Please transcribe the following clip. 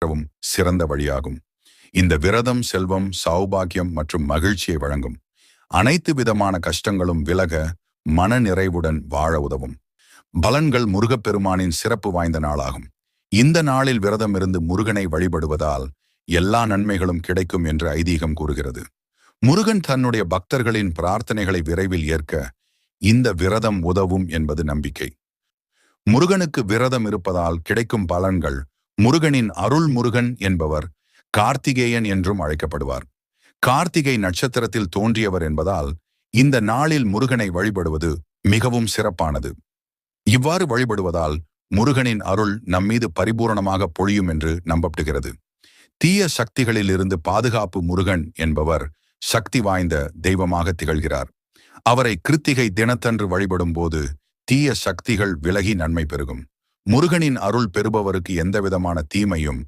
பெறவும் சிறந்த வழியாகும். இந்த விரதம் செல்வம், சௌபாகியம் மற்றும் மகிழ்ச்சியை வழங்கும். அனைத்து விதமான கஷ்டங்களும் விலக மன நிறைவுடன் வாழ உதவும். பலன்கள். முருகப்பெருமானின் சிறப்பு வாய்ந்த நாளாகும். இந்த நாளில் விரதம் இருந்து முருகனை வழிபடுவதால் எல்லா நன்மைகளும் கிடைக்கும் என்று ஐதீகம் கூறுகிறது. முருகன் தன்னுடைய பக்தர்களின் பிரார்த்தனைகளை விரைவில் ஏற்க இந்த விரதம் உதவும் என்பது நம்பிக்கை. முருகனுக்கு விரதம் இருப்பதால் கிடைக்கும் பலன்கள். முருகனின் அருள். முருகன் என்பவர் கார்த்திகேயன் என்றும் அழைக்கப்படுவார். கார்த்திகை நட்சத்திரத்தில் தோன்றியவர் என்பதால் இந்த நாளில் முருகனை வழிபடுவது மிகவும் சிறப்பானது. இவ்வாறு வழிபடுவதால் முருகனின் அருள் நம்மீது பரிபூரணமாக பொழியும் என்று நம்பப்படுகிறது. தீய சக்திகளில் இருந்து பாதுகாப்பு. முருகன் என்பவர் சக்தி வாய்ந்த தெய்வமாக திகழ்கிறார். அவரை கிருத்திகை தினத்தன்று வழிபடும் போது தீய சக்திகள் விலகி நன்மை பெருகும். முருகனின் அருள் பெறுபவருக்கு எந்தவிதமான தீமையும்